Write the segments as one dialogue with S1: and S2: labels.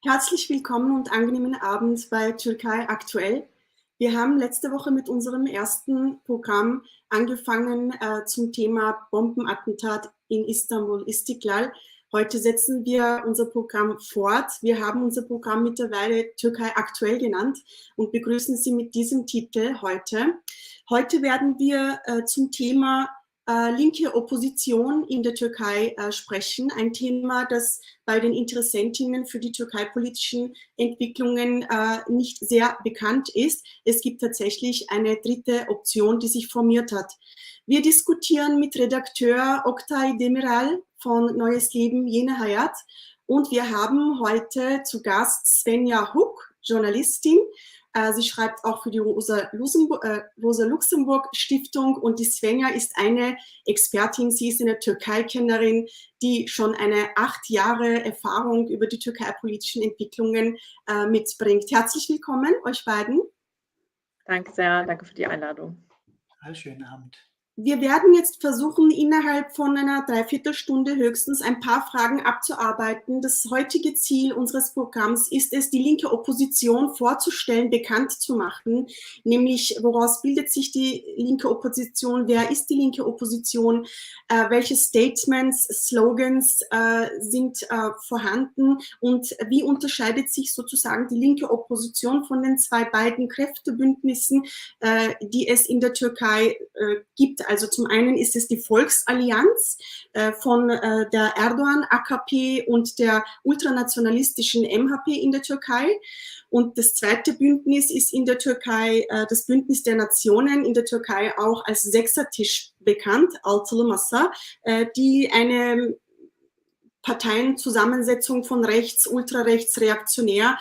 S1: Herzlich willkommen und angenehmen Abend bei Türkei aktuell. Wir haben letzte Woche mit unserem ersten Programm angefangen zum Thema Bombenattentat in Istanbul, Istiklal. Heute setzen wir unser Programm fort. Wir haben unser Programm mittlerweile Türkei aktuell genannt und begrüßen Sie mit diesem Titel heute. Heute werden wir zum Thema linke Opposition in der Türkei sprechen. Ein Thema, das bei den Interessentinnen für die türkeipolitischen Entwicklungen nicht sehr bekannt ist. Es gibt tatsächlich eine dritte Option, die sich formiert hat. Wir diskutieren mit Redakteur Oktay Demiral von Neues Leben Yeni Hayat und wir haben heute zu Gast Svenja Huck, Journalistin. Sie schreibt auch für die Rosa Luxemburg Stiftung und die Svenja ist eine Expertin, sie ist eine Türkei-Kennerin, die schon eine 8 Jahre Erfahrung über die türkeipolitischen Entwicklungen mitbringt. Herzlich willkommen, euch beiden.
S2: Danke sehr, danke für die Einladung.
S3: Schönen Abend.
S1: Wir werden jetzt versuchen, innerhalb von einer Dreiviertelstunde höchstens ein paar Fragen abzuarbeiten. Das heutige Ziel unseres Programms ist es, die linke Opposition vorzustellen, bekannt zu machen, nämlich woraus bildet sich die linke Opposition, wer ist die linke Opposition, welche Statements, Slogans sind vorhanden und wie unterscheidet sich sozusagen die linke Opposition von den beiden Kräftebündnissen, die es in der Türkei gibt. Also zum einen ist es die Volksallianz von der Erdogan-AKP und der ultranationalistischen MHP in der Türkei. Und das zweite Bündnis ist in der Türkei das Bündnis der Nationen, in der Türkei auch als Sechsertisch bekannt, Altılı Masa, die eine Parteienzusammensetzung von rechts, ultrarechts, reaktionär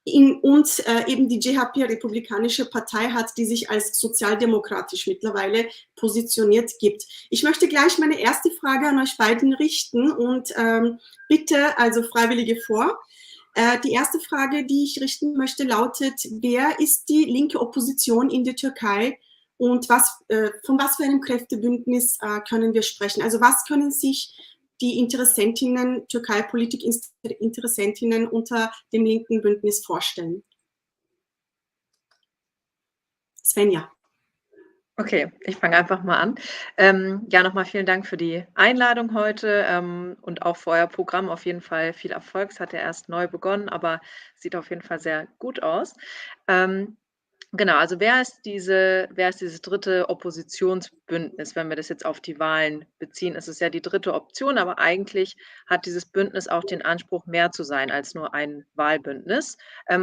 S1: und eben die CHP, Republikanische Partei, hat, die sich als sozialdemokratisch mittlerweile positioniert gibt. Ich möchte gleich meine erste Frage an euch beiden richten und bitte also Freiwillige vor. Die erste Frage, die ich richten möchte, lautet, wer ist die linke Opposition in der Türkei und von was für einem Kräftebündnis können wir sprechen? Also was können sich die Interessentinnen, Türkei-Politik-Interessentinnen unter dem linken Bündnis vorstellen? Svenja.
S2: Okay, ich fange einfach mal an. Ja, nochmal vielen Dank für die Einladung heute und auch für euer Programm auf jeden Fall viel Erfolg. Es hat ja erst neu begonnen, aber sieht auf jeden Fall sehr gut aus. Genau, also wer ist dieses dritte Oppositionsbündnis, wenn wir das jetzt auf die Wahlen beziehen? Es ist ja die dritte Option, aber eigentlich hat dieses Bündnis auch den Anspruch, mehr zu sein als nur ein Wahlbündnis.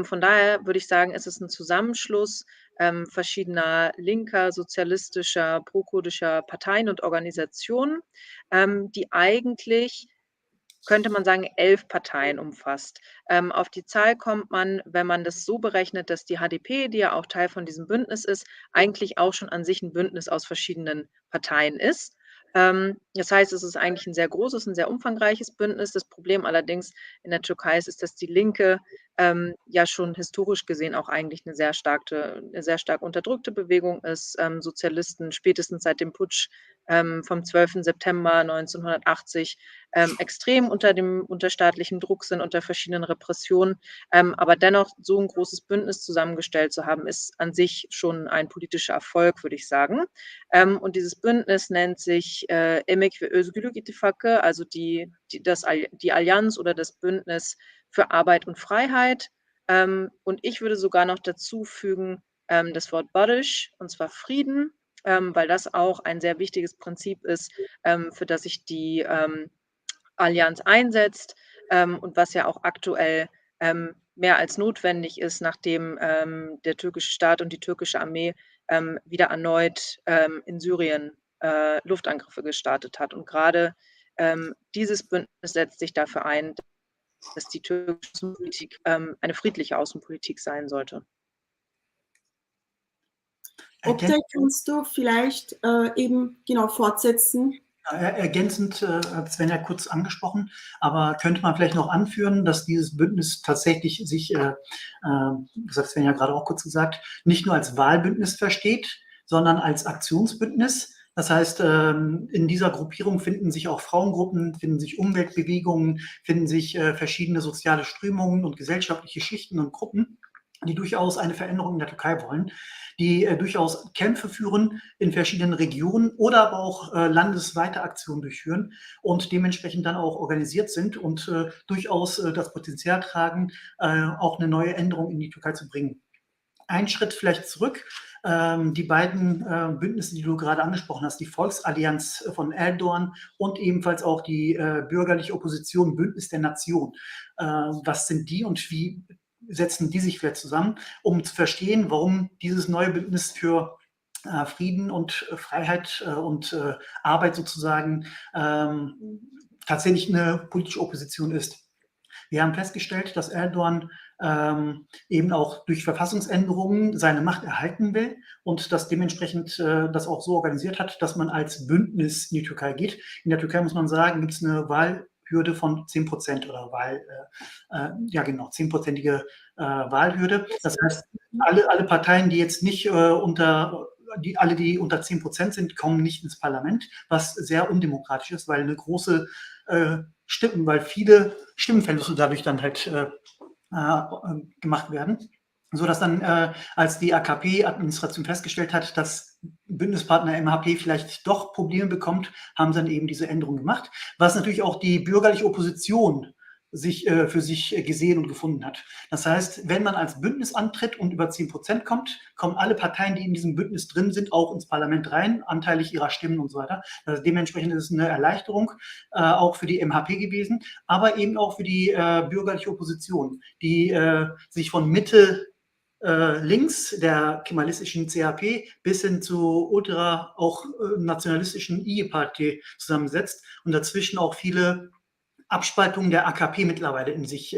S2: Von daher würde ich sagen, es ist ein Zusammenschluss verschiedener linker, sozialistischer, prokurdischer Parteien und Organisationen, die eigentlich, könnte man sagen, 11 Parteien umfasst. Auf die Zahl kommt man, wenn man das so berechnet, dass die HDP, die ja auch Teil von diesem Bündnis ist, eigentlich auch schon an sich ein Bündnis aus verschiedenen Parteien ist. Das heißt, es ist eigentlich ein sehr großes, ein sehr umfangreiches Bündnis. Das Problem allerdings in der Türkei ist, dass die Linke ja schon historisch gesehen auch eigentlich eine sehr stark unterdrückte Bewegung ist. Sozialisten spätestens seit dem Putsch vom 12. September 1980 extrem unter staatlichem Druck sind, unter verschiedenen Repressionen. Aber dennoch so ein großes Bündnis zusammengestellt zu haben, ist an sich schon ein politischer Erfolg, würde ich sagen. Und dieses Bündnis nennt sich Emek ve Özgürlük İttifakı, also die Allianz oder das Bündnis für Arbeit und Freiheit. Und ich würde sogar noch dazu fügen das Wort Barış, und zwar Frieden, weil das auch ein sehr wichtiges Prinzip ist, für das sich die Allianz einsetzt und was ja auch aktuell mehr als notwendig ist, nachdem der türkische Staat und die türkische Armee wieder erneut in Syrien Luftangriffe gestartet hat. Und gerade dieses Bündnis setzt sich dafür ein, dass die türkische Außenpolitik eine friedliche Außenpolitik sein sollte.
S1: Oktay, kannst du vielleicht eben genau fortsetzen?
S3: Ergänzend hat Svenja kurz angesprochen, aber könnte man vielleicht noch anführen, dass dieses Bündnis tatsächlich sich, das hat Svenja gerade auch kurz gesagt, nicht nur als Wahlbündnis versteht, sondern als Aktionsbündnis. Das heißt, in dieser Gruppierung finden sich auch Frauengruppen, finden sich Umweltbewegungen, finden sich verschiedene soziale Strömungen und gesellschaftliche Schichten und Gruppen, die durchaus eine Veränderung in der Türkei wollen, die durchaus Kämpfe führen in verschiedenen Regionen oder aber auch landesweite Aktionen durchführen und dementsprechend dann auch organisiert sind und durchaus das Potenzial tragen, auch eine neue Änderung in die Türkei zu bringen. Ein Schritt vielleicht zurück. Die beiden Bündnisse, die du gerade angesprochen hast, die Volksallianz von Erdogan und ebenfalls auch die bürgerliche Opposition Bündnis der Nation. Was sind die und wie setzen die sich vielleicht zusammen, um zu verstehen, warum dieses neue Bündnis für Frieden und Freiheit und Arbeit sozusagen tatsächlich eine politische Opposition ist. Wir haben festgestellt, dass Erdogan eben auch durch Verfassungsänderungen seine Macht erhalten will und das dementsprechend das auch so organisiert hat, dass man als Bündnis in die Türkei geht. In der Türkei muss man sagen, gibt es eine Wahlhürde von 10% oder 10%ige Wahlhürde. Das heißt, alle Parteien, die jetzt nicht die unter 10% sind, kommen nicht ins Parlament, was sehr undemokratisch ist, weil eine große weil viele Stimmenverluste dadurch dann halt gemacht werden, sodass dann, als die AKP-Administration festgestellt hat, dass Bündnispartner MHP vielleicht doch Probleme bekommt, haben sie dann eben diese Änderung gemacht, was natürlich auch die bürgerliche Opposition für sich gesehen und gefunden hat. Das heißt, wenn man als Bündnis antritt und über 10% kommt, kommen alle Parteien, die in diesem Bündnis drin sind, auch ins Parlament rein, anteilig ihrer Stimmen und so weiter. Also dementsprechend ist es eine Erleichterung auch für die MHP gewesen, aber eben auch für die bürgerliche Opposition, die sich von Mitte links der kemalistischen CHP bis hin zu ultra auch nationalistischen İYİ-Parti zusammensetzt und dazwischen auch viele Abspaltungen der AKP mittlerweile in sich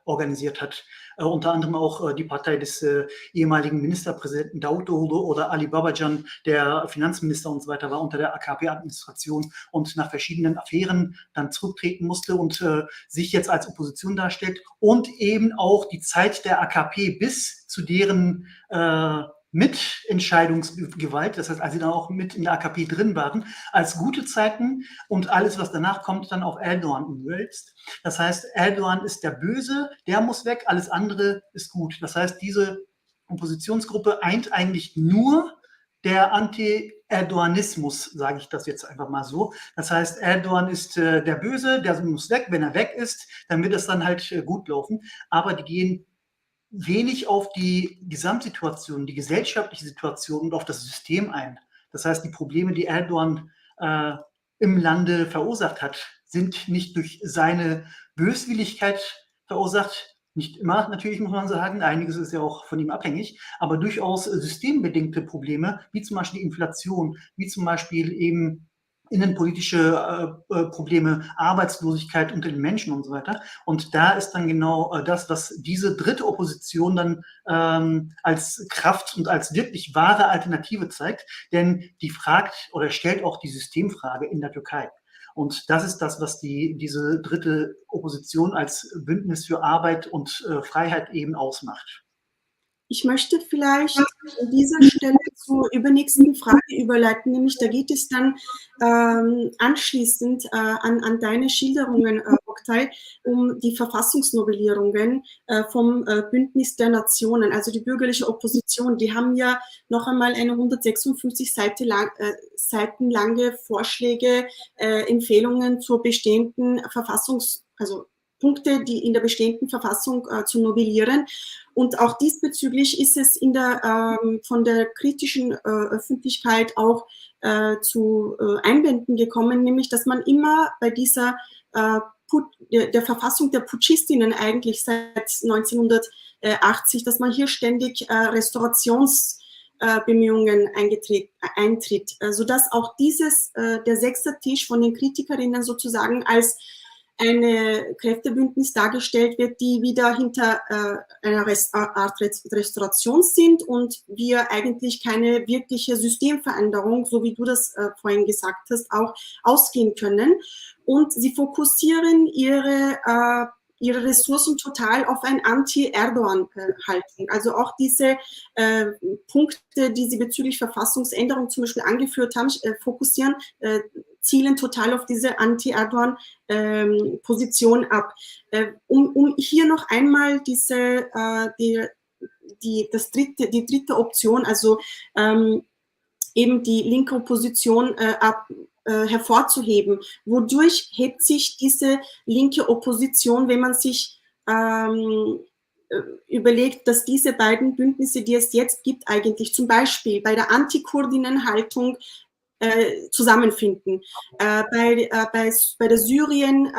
S3: organisiert hat. Unter anderem auch die Partei des ehemaligen Ministerpräsidenten Davutoğlu oder Ali Babacan, der Finanzminister und so weiter war unter der AKP-Administration und nach verschiedenen Affären dann zurücktreten musste und sich jetzt als Opposition darstellt und eben auch die Zeit der AKP bis zu deren Mitentscheidungsgewalt, das heißt, als sie dann auch mit in der AKP drin waren, als gute Zeiten und alles, was danach kommt, dann auf Erdogan umwälzt. Das heißt, Erdogan ist der Böse, der muss weg, alles andere ist gut. Das heißt, diese Oppositionsgruppe eint eigentlich nur der Anti-Erdoganismus, sage ich das jetzt einfach mal so. Das heißt, Erdogan ist der Böse, der muss weg. Wenn er weg ist, dann wird es dann halt gut laufen. Aber die gehen wenig auf die Gesamtsituation, die gesellschaftliche Situation und auf das System ein. Das heißt, die Probleme, die Erdogan im Lande verursacht hat, sind nicht durch seine Böswilligkeit verursacht, nicht immer natürlich, muss man sagen, einiges ist ja auch von ihm abhängig, aber durchaus systembedingte Probleme, wie zum Beispiel die Inflation, wie zum Beispiel eben innenpolitische Probleme, Arbeitslosigkeit unter den Menschen und so weiter. Und da ist dann genau das, was diese dritte Opposition dann als Kraft und als wirklich wahre Alternative zeigt, denn die fragt oder stellt auch die Systemfrage in der Türkei. Und das ist das, was diese dritte Opposition als Bündnis für Arbeit und Freiheit eben ausmacht.
S1: Ich möchte vielleicht an dieser Stelle zur übernächsten Frage überleiten, nämlich da geht es dann anschließend an deine Schilderungen, Oktay, um die Verfassungsnovellierungen vom Bündnis der Nationen, also die bürgerliche Opposition. Die haben ja noch einmal eine 156 Seiten lange Vorschläge, Empfehlungen zur bestehenden also Punkte, die in der bestehenden Verfassung zu novellieren. Und auch diesbezüglich ist es von der kritischen Öffentlichkeit auch zu Einwänden gekommen, nämlich dass man immer bei dieser der Verfassung der Putschistinnen eigentlich seit 1980, dass man hier ständig Restaurationsbemühungen eintritt, sodass auch der Sechsertisch von den Kritikerinnen sozusagen als eine Kräftebündnis dargestellt wird, die wieder hinter einer Art Restauration sind und wir eigentlich keine wirkliche Systemveränderung, so wie du das vorhin gesagt hast, auch ausgehen können. Und sie fokussieren ihre ihre Ressourcen total auf ein Anti-Erdogan-Haltung. Also auch diese Punkte, die Sie bezüglich Verfassungsänderung zum Beispiel angeführt haben, fokussieren, zielen total auf diese Anti-Erdogan-Position ab. Um hier noch einmal die dritte Option, also eben die linke Opposition hervorzuheben. Wodurch hebt sich diese linke Opposition, wenn man sich überlegt, dass diese beiden Bündnisse, die es jetzt gibt, eigentlich zum Beispiel bei der Antikurdinnenhaltung zusammenfinden. Bei der Syrien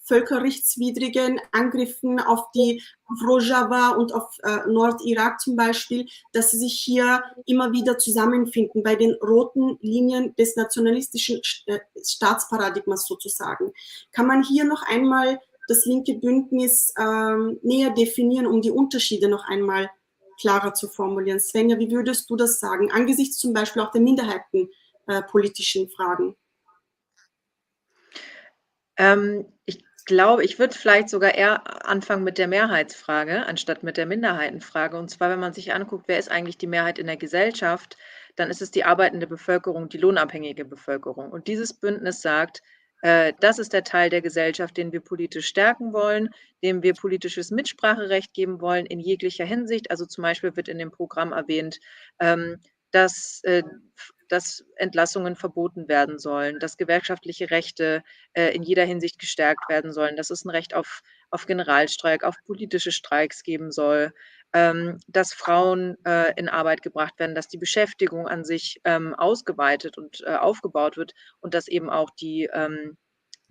S1: völkerrechtswidrigen Angriffen auf Rojava und auf Nordirak zum Beispiel, dass sie sich hier immer wieder zusammenfinden bei den roten Linien des nationalistischen Staatsparadigmas sozusagen. Kann man hier noch einmal das linke Bündnis näher definieren, um die Unterschiede noch einmal klarer zu formulieren? Svenja, wie würdest du das sagen, angesichts zum Beispiel auch der minderheitenpolitischen Fragen?
S2: Ich glaube, ich würde vielleicht sogar eher anfangen mit der Mehrheitsfrage, anstatt mit der Minderheitenfrage. Und zwar, wenn man sich anguckt, wer ist eigentlich die Mehrheit in der Gesellschaft, dann ist es die arbeitende Bevölkerung, die lohnabhängige Bevölkerung. Und dieses Bündnis sagt, das ist der Teil der Gesellschaft, den wir politisch stärken wollen, dem wir politisches Mitspracherecht geben wollen in jeglicher Hinsicht. Also zum Beispiel wird in dem Programm erwähnt, dass Entlassungen verboten werden sollen, dass gewerkschaftliche Rechte in jeder Hinsicht gestärkt werden sollen, dass es ein Recht auf Generalstreik, auf politische Streiks geben soll, dass Frauen in Arbeit gebracht werden, dass die Beschäftigung an sich ausgeweitet und aufgebaut wird und dass eben auch die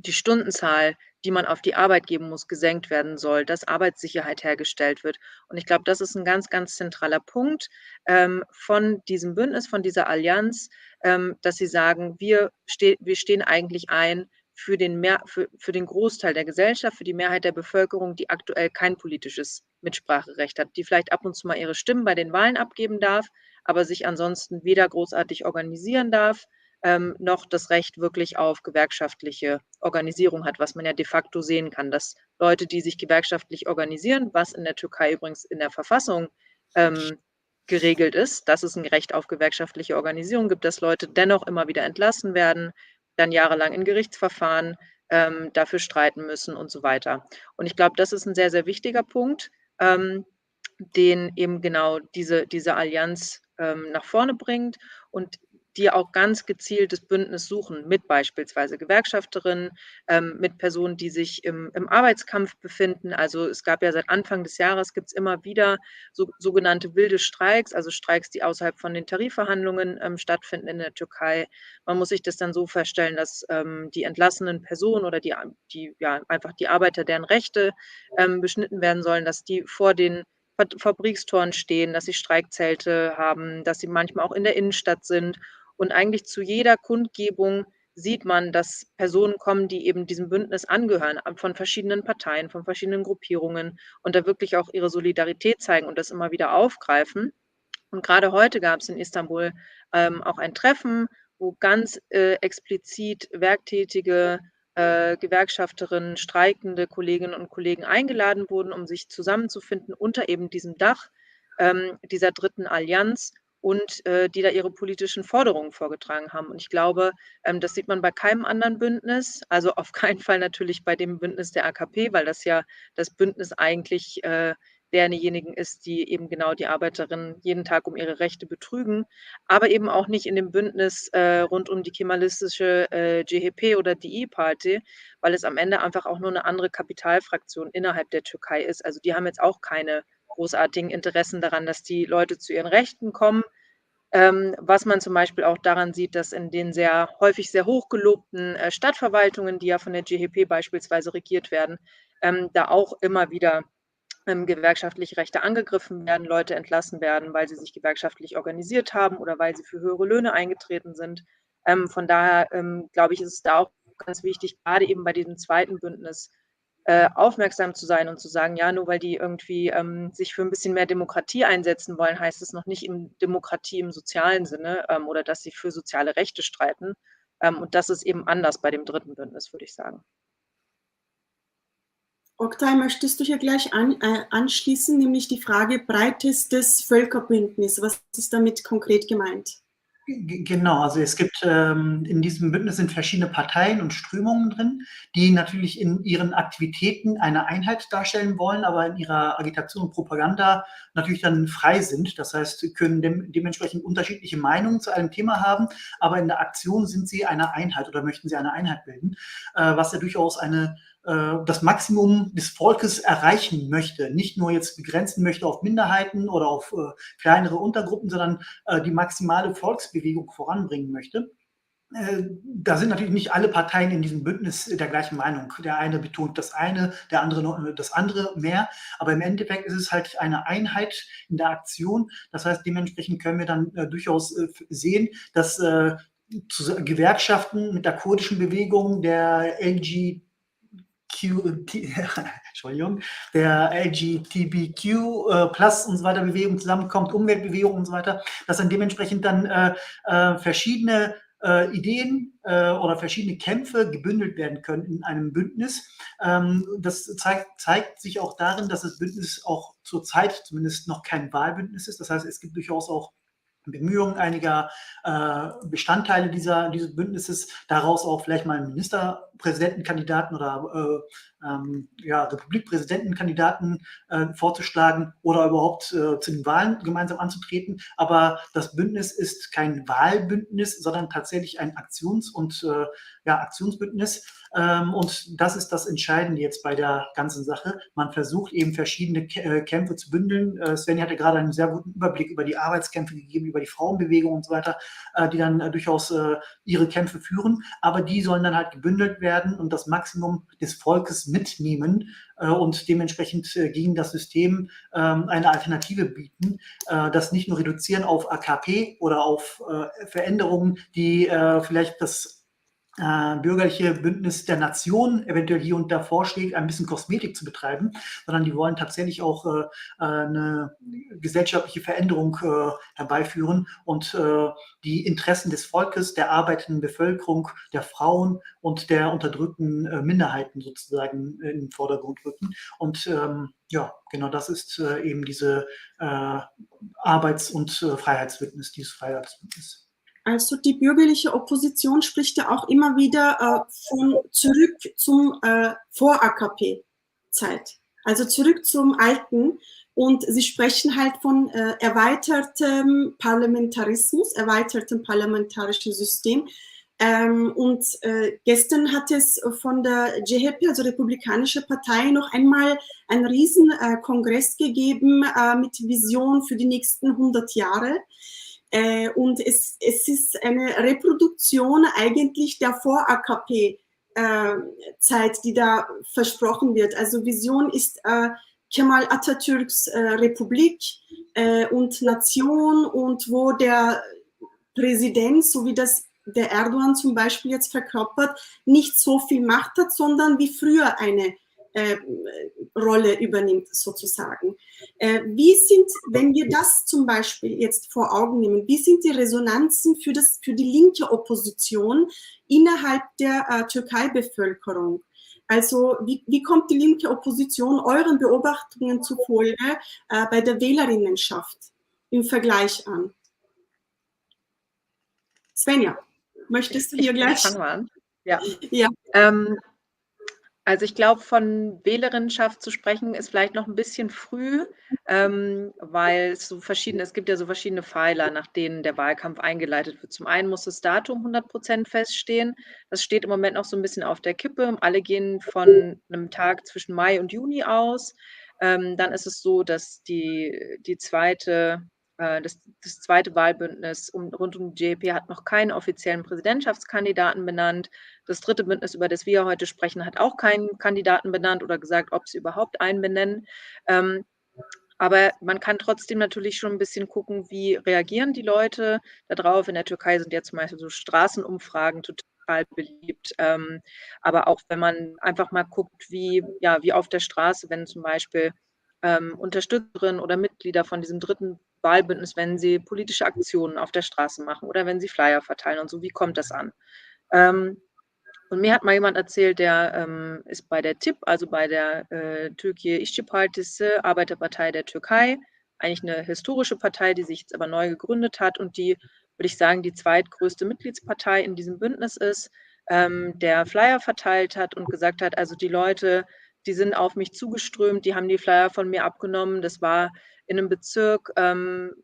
S2: Stundenzahl, die man auf die Arbeit geben muss, gesenkt werden soll, dass Arbeitssicherheit hergestellt wird. Und ich glaube, das ist ein ganz, ganz zentraler Punkt von diesem Bündnis, von dieser Allianz, dass sie sagen, wir stehen eigentlich ein für den Großteil der Gesellschaft, für die Mehrheit der Bevölkerung, die aktuell kein politisches Mitspracherecht hat, die vielleicht ab und zu mal ihre Stimmen bei den Wahlen abgeben darf, aber sich ansonsten weder großartig organisieren darf, noch das Recht wirklich auf gewerkschaftliche Organisierung hat, was man ja de facto sehen kann, dass Leute, die sich gewerkschaftlich organisieren, was in der Türkei übrigens in der Verfassung geregelt ist, dass es ein Recht auf gewerkschaftliche Organisierung gibt, dass Leute dennoch immer wieder entlassen werden, dann jahrelang in Gerichtsverfahren dafür streiten müssen und so weiter. Und ich glaube, das ist ein sehr, sehr wichtiger Punkt, den eben genau diese Allianz nach vorne bringt und die auch ganz gezielt das Bündnis suchen mit beispielsweise Gewerkschafterinnen, mit Personen, die sich im Arbeitskampf befinden. Also es gab ja seit Anfang des Jahres, gibt es immer wieder sogenannte wilde Streiks, also Streiks, die außerhalb von den Tarifverhandlungen stattfinden in der Türkei. Man muss sich das dann so vorstellen, dass die entlassenen Personen oder die einfach die Arbeiter, deren Rechte beschnitten werden sollen, dass die vor den Fabrikstoren stehen, dass sie Streikzelte haben, dass sie manchmal auch in der Innenstadt sind. Und eigentlich zu jeder Kundgebung sieht man, dass Personen kommen, die eben diesem Bündnis angehören, von verschiedenen Parteien, von verschiedenen Gruppierungen und da wirklich auch ihre Solidarität zeigen und das immer wieder aufgreifen. Und gerade heute gab es in Istanbul auch ein Treffen, wo ganz explizit werktätige Gewerkschafterinnen, streikende Kolleginnen und Kollegen eingeladen wurden, um sich zusammenzufinden unter eben diesem Dach dieser dritten Allianz und die da ihre politischen Forderungen vorgetragen haben. Und ich glaube, das sieht man bei keinem anderen Bündnis, also auf keinen Fall natürlich bei dem Bündnis der AKP, weil das ja das Bündnis eigentlich derjenigen ist, die eben genau die Arbeiterinnen jeden Tag um ihre Rechte betrügen, aber eben auch nicht in dem Bündnis rund um die kemalistische CHP oder die İYİ-Parti, weil es am Ende einfach auch nur eine andere Kapitalfraktion innerhalb der Türkei ist. Also die haben jetzt auch keine großartigen Interessen daran, dass die Leute zu ihren Rechten kommen. Was man zum Beispiel auch daran sieht, dass in den häufig sehr hochgelobten Stadtverwaltungen, die ja von der CHP beispielsweise regiert werden, da auch immer wieder gewerkschaftliche Rechte angegriffen werden, Leute entlassen werden, weil sie sich gewerkschaftlich organisiert haben oder weil sie für höhere Löhne eingetreten sind. Von daher glaube ich, ist es da auch ganz wichtig, gerade eben bei diesem zweiten Bündnis aufmerksam zu sein und zu sagen, ja, nur weil die irgendwie sich für ein bisschen mehr Demokratie einsetzen wollen, heißt es noch nicht Demokratie im sozialen Sinne oder dass sie für soziale Rechte streiten. Und das ist eben anders bei dem dritten Bündnis, würde ich sagen.
S1: Oktay, möchtest du hier gleich anschließen, nämlich die Frage breitestes Völkerbündnis. Was ist damit konkret gemeint?
S3: Genau, also es gibt in diesem Bündnis sind verschiedene Parteien und Strömungen drin, die natürlich in ihren Aktivitäten eine Einheit darstellen wollen, aber in ihrer Agitation und Propaganda natürlich dann frei sind. Das heißt, können dementsprechend unterschiedliche Meinungen zu einem Thema haben, aber in der Aktion sind sie eine Einheit oder möchten sie eine Einheit bilden, was ja durchaus das Maximum des Volkes erreichen möchte, nicht nur jetzt begrenzen möchte auf Minderheiten oder auf kleinere Untergruppen, sondern die maximale Volksbewegung voranbringen möchte. Da sind natürlich nicht alle Parteien in diesem Bündnis der gleichen Meinung. Der eine betont das eine, der andere das andere mehr. Aber im Endeffekt ist es halt eine Einheit in der Aktion. Das heißt, dementsprechend können wir dann durchaus sehen, dass Gewerkschaften mit der kurdischen Bewegung, der Entschuldigung, der LGBTQ Plus und so weiter Bewegung zusammenkommt, Umweltbewegung und so weiter, dass dann dementsprechend dann verschiedene Ideen oder verschiedene Kämpfe gebündelt werden können in einem Bündnis. Das zeigt sich auch darin, dass das Bündnis auch zurzeit zumindest noch kein Wahlbündnis ist. Das heißt, es gibt durchaus auch Bemühungen einiger Bestandteile dieses Bündnisses, daraus auch vielleicht mal einen Ministerpräsidentenkandidaten oder Republikpräsidentenkandidaten vorzuschlagen oder überhaupt zu den Wahlen gemeinsam anzutreten. Aber das Bündnis ist kein Wahlbündnis, sondern tatsächlich ein Aktionsbündnis. Und das ist das Entscheidende jetzt bei der ganzen Sache. Man versucht eben verschiedene Kämpfe zu bündeln. Svenja hatte gerade einen sehr guten Überblick über die Arbeitskämpfe gegeben, über die Frauenbewegung und so weiter, die dann durchaus ihre Kämpfe führen. Aber die sollen dann halt gebündelt werden und das Maximum des Volkes mitnehmen und dementsprechend gegen das System eine Alternative bieten, das nicht nur reduzieren auf AKP oder auf Veränderungen, die vielleicht das bürgerliche Bündnis der Nation eventuell hier und da vorschlägt, ein bisschen Kosmetik zu betreiben, sondern die wollen tatsächlich auch eine gesellschaftliche Veränderung herbeiführen und die Interessen des Volkes, der arbeitenden Bevölkerung, der Frauen und der unterdrückten Minderheiten sozusagen in den Vordergrund rücken. Und genau das ist eben diese Arbeits- und Freiheitsbündnis, dieses Freiheitsbündnis.
S1: Also die bürgerliche Opposition spricht ja auch immer wieder von zurück zum Vor-AKP-Zeit, also zurück zum Alten. Und sie sprechen halt von erweitertem Parlamentarismus, erweitertem parlamentarischen System. Gestern hat es von der CHP, also Republikanische Partei, noch einmal einen riesen Kongress gegeben mit Vision für die nächsten 100 Jahre. Und es ist eine Reproduktion eigentlich der Vor-AKP-Zeit, die da versprochen wird. Also Vision ist Kemal Atatürks Republik und Nation und wo der Präsident, so wie das der Erdogan zum Beispiel jetzt verkörpert, nicht so viel Macht hat, sondern wie früher eine Rolle übernimmt sozusagen. Wenn wir das zum Beispiel jetzt vor Augen nehmen, wie sind die Resonanzen für die linke Opposition innerhalb der Türkei-Bevölkerung? Also wie kommt die linke Opposition euren Beobachtungen zufolge bei der Wählerinnenschaft im Vergleich an? Svenja, möchtest du hier gleich?
S2: Ich fange mal an. Ja.
S1: Ja.
S2: Also ich glaube, von Wählerinnenschaft zu sprechen, ist vielleicht noch ein bisschen früh, weil es gibt ja so verschiedene Pfeiler, nach denen der Wahlkampf eingeleitet wird. Zum einen muss das Datum 100% feststehen. Das steht im Moment noch so ein bisschen auf der Kippe. Alle gehen von einem Tag zwischen Mai und Juni aus. Dann ist es so, dass das zweite Wahlbündnis rund um die JP hat noch keinen offiziellen Präsidentschaftskandidaten benannt. Das dritte Bündnis, über das wir heute sprechen, hat auch keinen Kandidaten benannt oder gesagt, ob sie überhaupt einen benennen. Aber man kann trotzdem natürlich schon ein bisschen gucken, wie reagieren die Leute darauf. In der Türkei sind ja zum Beispiel so Straßenumfragen total beliebt. Aber auch wenn man einfach mal guckt, wie auf der Straße, wenn zum Beispiel Unterstützerinnen oder Mitglieder von diesem dritten Wahlbündnis, wenn sie politische Aktionen auf der Straße machen oder wenn sie Flyer verteilen und so, wie kommt das an? Und mir hat mal jemand erzählt, der ist bei der TİP, also bei der Türkiye İşçi Partisi, Arbeiterpartei der Türkei, eigentlich eine historische Partei, die sich jetzt aber neu gegründet hat und die, würde ich sagen, die zweitgrößte Mitgliedspartei in diesem Bündnis ist, der Flyer verteilt hat und gesagt hat, also die Leute, die sind auf mich zugeströmt, die haben die Flyer von mir abgenommen. Das war in einem Bezirk in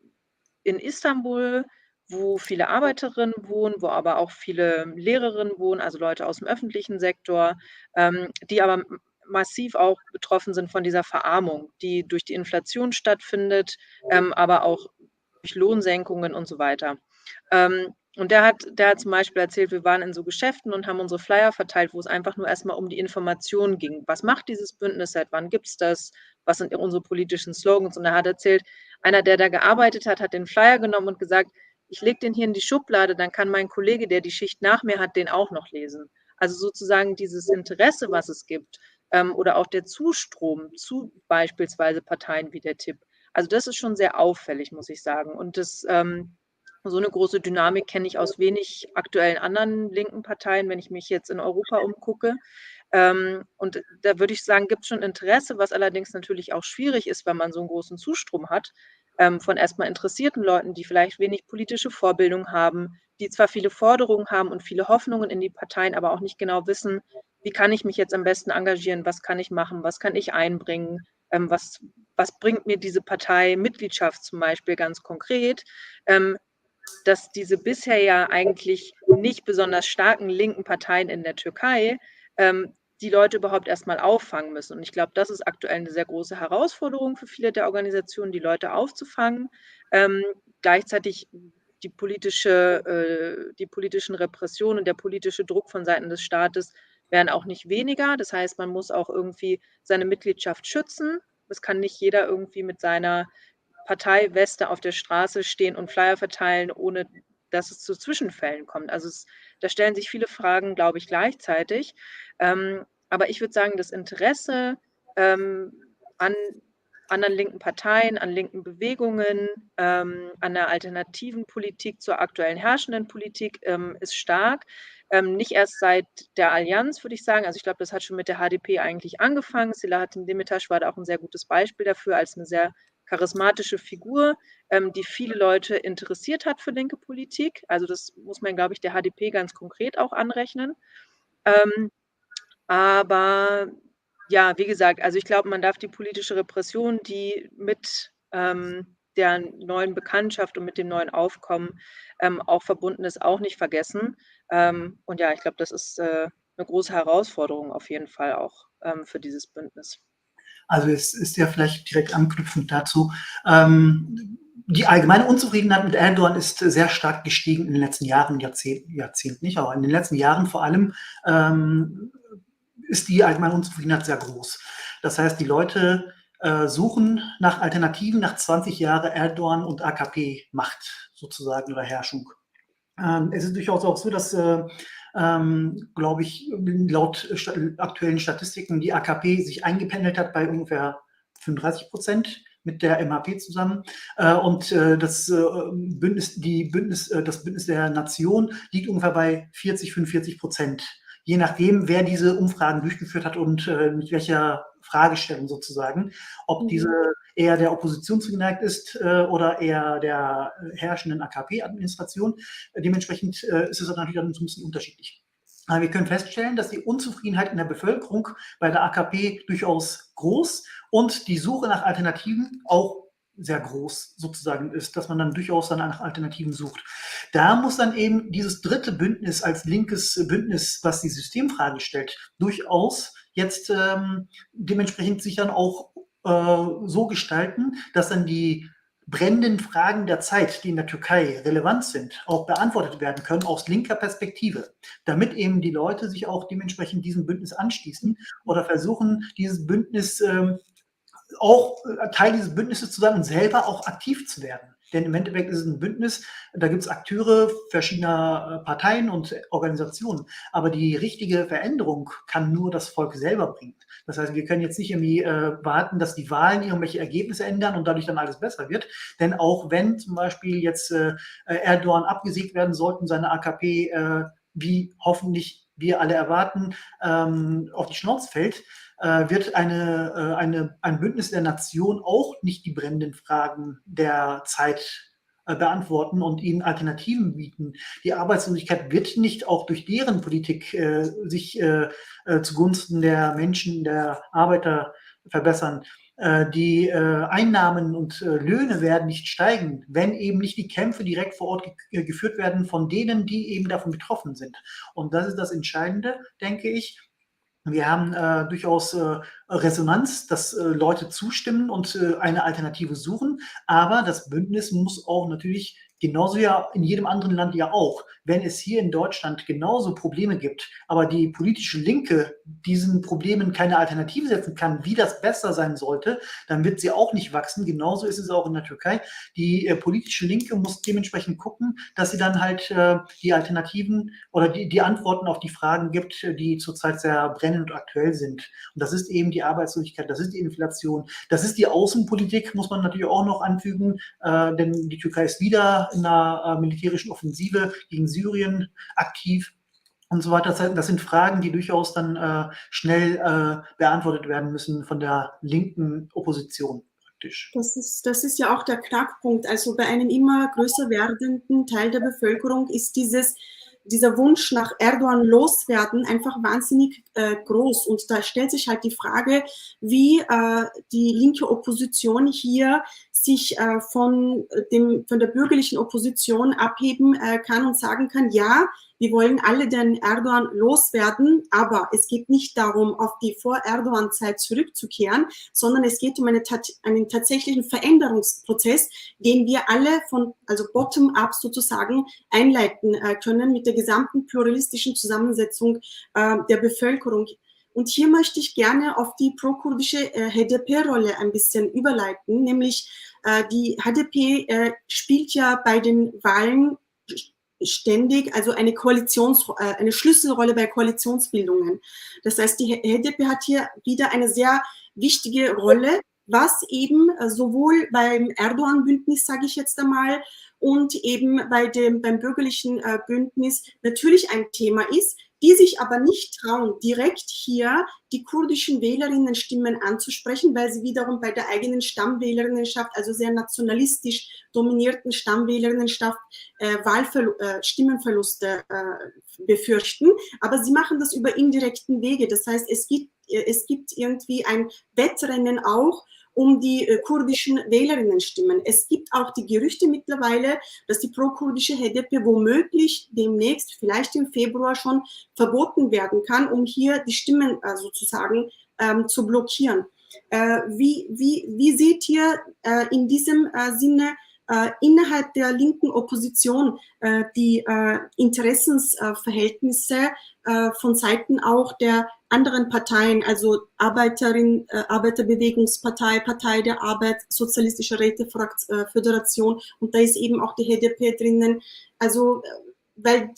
S2: Istanbul, wo viele Arbeiterinnen wohnen, wo aber auch viele Lehrerinnen wohnen, also Leute aus dem öffentlichen Sektor, die aber massiv auch betroffen sind von dieser Verarmung, die durch die Inflation stattfindet, aber auch durch Lohnsenkungen und so weiter. Und der hat zum Beispiel erzählt, wir waren in so Geschäften und haben unsere Flyer verteilt, wo es einfach nur erstmal um die Information ging. Was macht dieses Bündnis? Seit wann gibt es das? Was sind unsere politischen Slogans? Und er hat erzählt, einer, der da gearbeitet hat, hat den Flyer genommen und gesagt, ich lege den hier in die Schublade, dann kann mein Kollege, der die Schicht nach mir hat, den auch noch lesen. Also sozusagen dieses Interesse, was es gibt, oder auch der Zustrom zu beispielsweise Parteien wie der TİP. Also das ist schon sehr auffällig, muss ich sagen. Und das, so eine große Dynamik kenne ich aus wenig aktuellen anderen linken Parteien, wenn ich mich jetzt in Europa umgucke. Und da würde ich sagen, gibt es schon Interesse, was allerdings natürlich auch schwierig ist, wenn man so einen großen Zustrom hat, von erstmal interessierten Leuten, die vielleicht wenig politische Vorbildung haben, die zwar viele Forderungen haben und viele Hoffnungen in die Parteien, aber auch nicht genau wissen, wie kann ich mich jetzt am besten engagieren, was kann ich machen, was kann ich einbringen, was bringt mir diese Partei Mitgliedschaft zum Beispiel ganz konkret, dass diese bisher ja eigentlich nicht besonders starken linken Parteien in der Türkei die Leute überhaupt erstmal auffangen müssen. Und ich glaube, das ist aktuell eine sehr große Herausforderung für viele der Organisationen, die Leute aufzufangen. Gleichzeitig die politischen Repressionen und der politische Druck von Seiten des Staates werden auch nicht weniger. Das heißt, man muss auch irgendwie seine Mitgliedschaft schützen. Es kann nicht jeder irgendwie mit seiner Parteiweste auf der Straße stehen und Flyer verteilen, ohne dass es zu Zwischenfällen kommt. Also da stellen sich viele Fragen, glaube ich, gleichzeitig. Aber ich würde sagen, das Interesse an anderen linken Parteien, an linken Bewegungen, an einer alternativen Politik zur aktuellen herrschenden Politik ist stark. Nicht erst seit der Allianz, würde ich sagen. Also ich glaube, das hat schon mit der HDP eigentlich angefangen. Selahattin Demirtas war da auch ein sehr gutes Beispiel dafür, als eine sehr charismatische Figur, die viele Leute interessiert hat für linke Politik. Also das muss man, glaube ich, der HDP ganz konkret auch anrechnen. Aber ja, wie gesagt, also ich glaube, man darf die politische Repression, die mit der neuen Bekanntschaft und mit dem neuen Aufkommen auch verbunden ist, auch nicht vergessen. Und ja, ich glaube, das ist eine große Herausforderung auf jeden Fall auch für dieses Bündnis.
S3: Also es ist ja vielleicht direkt anknüpfend dazu. Die allgemeine Unzufriedenheit mit Erdogan ist sehr stark gestiegen in den letzten Jahren, Jahrzehnten nicht, aber in den letzten Jahren vor allem ist die allgemeine Unzufriedenheit sehr groß. Das heißt, die Leute suchen nach Alternativen nach 20 Jahren Erdogan und AKP-Macht sozusagen oder Herrschung. Es ist durchaus auch so, dass glaube ich, laut aktuellen Statistiken die AKP sich eingependelt hat bei ungefähr 35% mit der MHP zusammen. Und das Bündnis der Nation liegt ungefähr bei 40-45%. Je nachdem, wer diese Umfragen durchgeführt hat und mit welcher Fragestellung sozusagen, ob diese eher der Opposition zugeneigt ist oder eher der herrschenden AKP-Administration. Dementsprechend ist es natürlich dann so ein bisschen unterschiedlich. Aber wir können feststellen, dass die Unzufriedenheit in der Bevölkerung bei der AKP durchaus groß und die Suche nach Alternativen auch sehr groß sozusagen ist, dass man dann durchaus dann nach Alternativen sucht. Da muss dann eben dieses dritte Bündnis als linkes Bündnis, was die Systemfrage stellt, durchaus jetzt dementsprechend sich dann auch so gestalten, dass dann die brennenden Fragen der Zeit, die in der Türkei relevant sind, auch beantwortet werden können aus linker Perspektive, damit eben die Leute sich auch dementsprechend diesem Bündnis anschließen oder versuchen, dieses Bündnis auch Teil dieses Bündnisses zu sein und selber auch aktiv zu werden. Denn im Endeffekt ist es ein Bündnis, da gibt es Akteure verschiedener Parteien und Organisationen. Aber die richtige Veränderung kann nur das Volk selber bringen. Das heißt, wir können jetzt nicht irgendwie warten, dass die Wahlen irgendwelche Ergebnisse ändern und dadurch dann alles besser wird. Denn auch wenn zum Beispiel jetzt Erdogan abgesägt werden sollte und seine AKP wie hoffentlich wir alle erwarten, auf die Schnauze fällt, wird ein Bündnis der Nation auch nicht die brennenden Fragen der Zeit beantworten und ihnen Alternativen bieten. Die Arbeitslosigkeit wird nicht auch durch deren Politik sich zugunsten der Menschen, der Arbeiter verbessern. Die Einnahmen und Löhne werden nicht steigen, wenn eben nicht die Kämpfe direkt vor Ort geführt werden von denen, die eben davon betroffen sind. Und das ist das Entscheidende, denke ich. Wir haben durchaus Resonanz, dass Leute zustimmen und eine Alternative suchen. Aber das Bündnis muss auch natürlich genauso ja in jedem anderen Land ja auch, wenn es hier in Deutschland genauso Probleme gibt, aber die politische Linke diesen Problemen keine Alternative setzen kann, wie das besser sein sollte, dann wird sie auch nicht wachsen. Genauso ist es auch in der Türkei. Die politische Linke muss dementsprechend gucken, dass sie dann halt die Alternativen oder die Antworten auf die Fragen gibt, die zurzeit sehr brennend und aktuell sind. Und das ist eben die Arbeitslosigkeit, das ist die Inflation, das ist die Außenpolitik, muss man natürlich auch noch anfügen, denn die Türkei ist wieder in einer militärischen Offensive gegen Syrien aktiv und so weiter. Das sind Fragen, die durchaus dann schnell beantwortet werden müssen von der linken Opposition.
S1: Das ist ja auch der Knackpunkt. Also bei einem immer größer werdenden Teil der Bevölkerung ist dieser Wunsch nach Erdogan loswerden einfach wahnsinnig groß. Und da stellt sich halt die Frage, wie die linke Opposition hier sich von der bürgerlichen Opposition abheben kann und sagen kann, ja, wir wollen alle den Erdogan loswerden, aber es geht nicht darum, auf die Vor-Erdogan-Zeit zurückzukehren, sondern es geht um einen tatsächlichen Veränderungsprozess, den wir alle also bottom-up sozusagen einleiten können mit der gesamten pluralistischen Zusammensetzung der Bevölkerung. Und hier möchte ich gerne auf die prokurdische HDP-Rolle ein bisschen überleiten, nämlich die HDP spielt ja bei den Wahlen ständig, also eine Schlüsselrolle bei Koalitionsbildungen. Das heißt, die HDP hat hier wieder eine sehr wichtige Rolle, was eben sowohl beim Erdogan-Bündnis, sage ich jetzt einmal, und eben beim bürgerlichen Bündnis natürlich ein Thema ist, die sich aber nicht trauen, direkt hier die kurdischen Wählerinnenstimmen anzusprechen, weil sie wiederum bei der eigenen Stammwählerinnenschaft, also sehr nationalistisch dominierten Stammwählerinnenschaft, Stimmenverluste befürchten. Aber sie machen das über indirekten Wege. Das heißt, es gibt irgendwie ein Wettrennen auch um die kurdischen Wählerinnenstimmen. Es gibt auch die Gerüchte mittlerweile, dass die prokurdische HDP womöglich demnächst, vielleicht im Februar schon, verboten werden kann, um hier die Stimmen sozusagen zu blockieren. Wie seht ihr in diesem Sinne innerhalb der linken Opposition die Interessensverhältnisse von Seiten auch der anderen Parteien, also Arbeiterbewegungspartei, Partei der Arbeit, Sozialistische Räteföderation, und da ist eben auch die HDP drinnen. Also, weil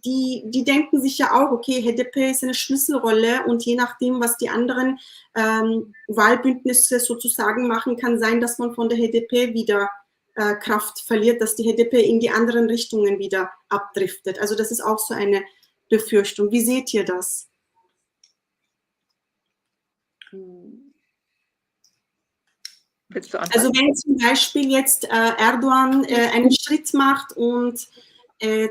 S1: die denken sich ja auch, okay, HDP ist eine Schlüsselrolle und je nachdem, was die anderen Wahlbündnisse sozusagen machen, kann sein, dass man von der HDP wieder Kraft verliert, dass die HDP in die anderen Richtungen wieder abdriftet. Also das ist auch so eine Befürchtung. Wie seht ihr das?
S2: Willst du anfangen?
S1: Also wenn zum Beispiel jetzt Erdogan einen Schritt macht und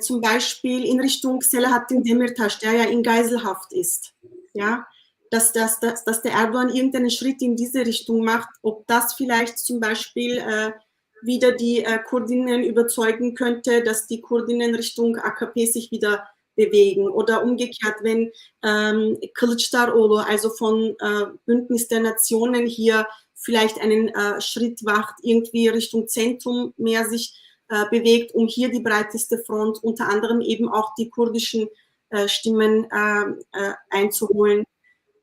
S1: zum Beispiel in Richtung Selahattin Demirtas, der ja in Geiselhaft ist, ja, dass der Erdogan irgendeinen Schritt in diese Richtung macht, ob das vielleicht zum Beispiel wieder die Kurdinnen überzeugen könnte, dass die Kurdinnen Richtung AKP sich wieder bewegen. Oder umgekehrt, wenn Kılıçdaroğlu, also von Bündnis der Nationen, hier vielleicht einen Schritt macht, irgendwie Richtung Zentrum mehr sich bewegt, um hier die breiteste Front, unter anderem eben auch die kurdischen Stimmen einzuholen.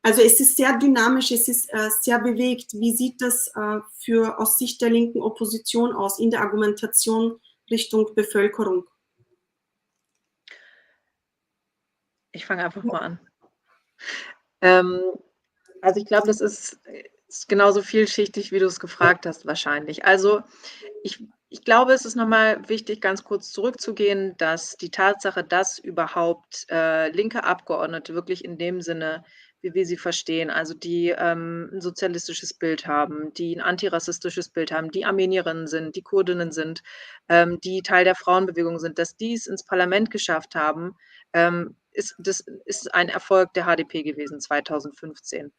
S1: Also es ist sehr dynamisch, es ist sehr bewegt. Wie sieht das aus Sicht der linken Opposition aus in der Argumentation Richtung Bevölkerung?
S2: Ich fange einfach mal an. Also ich glaube, das ist genauso vielschichtig, wie du es gefragt hast wahrscheinlich. Also ich Ich glaube, es ist nochmal wichtig, ganz kurz zurückzugehen, dass die Tatsache, dass überhaupt, linke Abgeordnete wirklich in dem Sinne, wie wir sie verstehen, also die, 'n sozialistisches Bild haben, die ein antirassistisches Bild haben, die Armenierinnen sind, die Kurdinnen sind, die Teil der Frauenbewegung sind, dass die's ins Parlament geschafft haben, ist ein Erfolg der HDP gewesen 2015.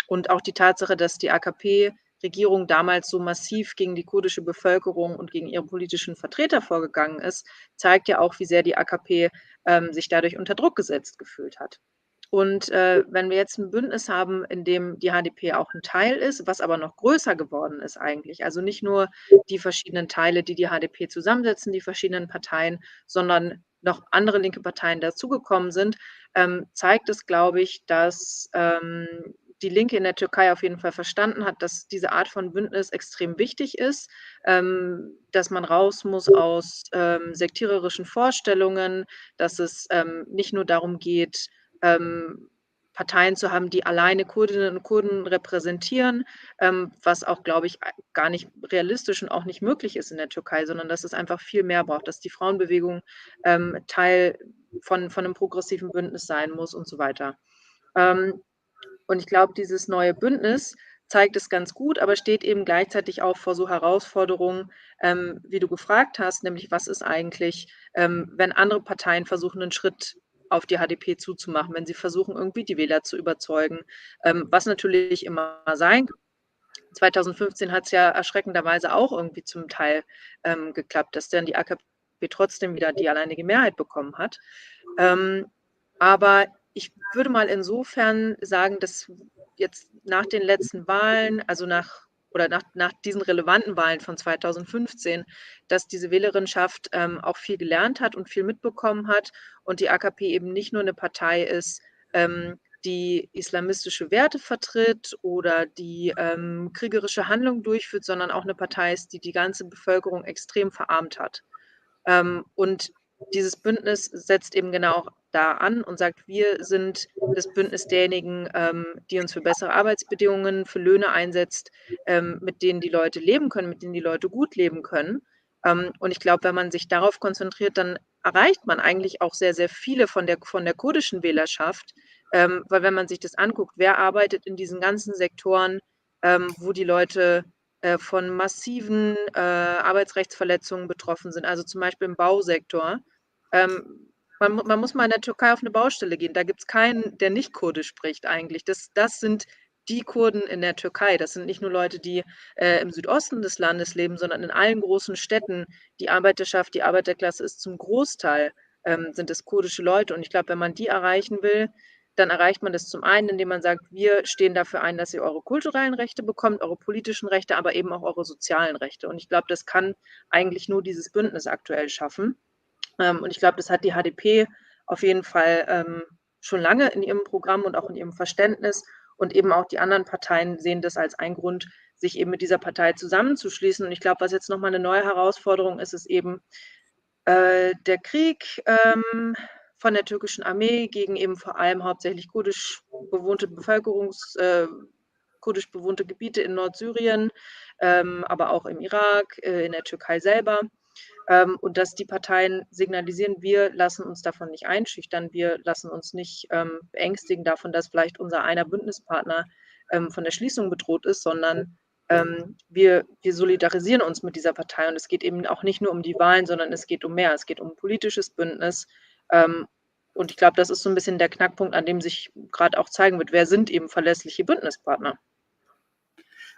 S2: Und auch die Tatsache, dass die AKP-Regierung damals so massiv gegen die kurdische Bevölkerung und gegen ihre politischen Vertreter vorgegangen ist, zeigt ja auch, wie sehr die AKP, sich dadurch unter Druck gesetzt gefühlt hat. Und, wenn wir jetzt 'n Bündnis haben, in dem die HDP auch 'n Teil ist, was aber noch größer geworden ist eigentlich, also nicht nur die verschiedenen Teile, die die HDP zusammensetzen, die verschiedenen Parteien, sondern noch andere linke Parteien dazugekommen sind, zeigt es, glaube ich, dass, die Linke in der Türkei auf jeden Fall verstanden hat, dass diese Art von Bündnis extrem wichtig ist, dass man raus muss aus, sektiererischen Vorstellungen, dass es, nicht nur darum geht, Parteien zu haben, die alleine Kurdinnen und Kurden repräsentieren, was auch, glaube ich, gar nicht realistisch und auch nicht möglich ist in der Türkei, sondern dass es einfach viel mehr braucht, dass die Frauenbewegung, Teil von 'nem progressiven Bündnis sein muss und so weiter. Ähm, und ich glaube, dieses neue Bündnis zeigt es ganz gut, aber steht eben gleichzeitig auch vor so Herausforderungen, wie du gefragt hast, nämlich was ist eigentlich, wenn andere Parteien versuchen, 'nen Schritt auf die HDP zuzumachen, wenn sie versuchen, irgendwie die Wähler zu überzeugen, was natürlich immer sein kann. 2015 hat's ja erschreckenderweise auch irgendwie zum Teil, geklappt, dass dann die AKP trotzdem wieder die alleinige Mehrheit bekommen hat. Ähm, aber ich würde mal insofern sagen, dass jetzt nach den letzten Wahlen, also nach diesen relevanten Wahlen von 2015, dass diese Wählerinschaft, auch viel gelernt hat und viel mitbekommen hat und die AKP eben nicht nur 'ne Partei ist, die islamistische Werte vertritt oder die, kriegerische Handlungen durchführt, sondern auch 'ne Partei ist, die die ganze Bevölkerung extrem verarmt hat. Und dieses Bündnis setzt eben genau da an und sagt: „Wir sind das Bündnis derjenigen, die uns für bessere Arbeitsbedingungen, für Löhne einsetzt, mit denen die Leute leben können, mit denen die Leute gut leben können.“ Und ich glaube, wenn man sich darauf konzentriert, dann erreicht man eigentlich auch sehr, sehr viele von der kurdischen Wählerschaft, weil wenn man sich das anguckt, wer arbeitet in diesen ganzen Sektoren, wo die Leute von massiven, Arbeitsrechtsverletzungen betroffen sind, also zum Beispiel im Bausektor. Man muss mal in der Türkei auf 'ne Baustelle gehen. Da gibt's keinen, der nicht Kurdisch spricht eigentlich. Das sind die Kurden in der Türkei. Das sind nicht nur Leute, die, im Südosten des Landes leben, sondern in allen großen Städten. Die Arbeiterschaft, die Arbeiterklasse ist zum Großteil, sind es kurdische Leute. Und ich glaube, wenn man die erreichen will, dann erreicht man das zum einen, indem man sagt: „Wir stehen dafür ein, dass ihr eure kulturellen Rechte bekommt, eure politischen Rechte, aber eben auch eure sozialen Rechte.“ Und ich glaube, das kann eigentlich nur dieses Bündnis aktuell schaffen. Und ich glaube, das hat die HDP auf jeden Fall, schon lange in ihrem Programm und auch in ihrem Verständnis. Und eben auch die anderen Parteien sehen das als einen Grund, sich eben mit dieser Partei zusammenzuschließen. Und ich glaube, was jetzt noch mal 'ne neue Herausforderung ist, ist eben, der Krieg, von der türkischen Armee gegen eben vor allem hauptsächlich kurdisch bewohnte Gebiete in Nordsyrien, aber auch im Irak, in der Türkei selber. Und dass die Parteien signalisieren: „Wir lassen uns davon nicht einschüchtern. Wir lassen uns nicht, beängstigen davon, dass vielleicht unser einer Bündnispartner, von der Schließung bedroht ist, sondern, wir solidarisieren uns mit dieser Partei.“ Und es geht eben auch nicht nur um die Wahlen, sondern es geht um mehr. Es geht um 'n politisches Bündnis. Ähm, und ich glaube, das ist so 'n bisschen der Knackpunkt, an dem sich grad auch zeigen wird, wer sind eben verlässliche Bündnispartner.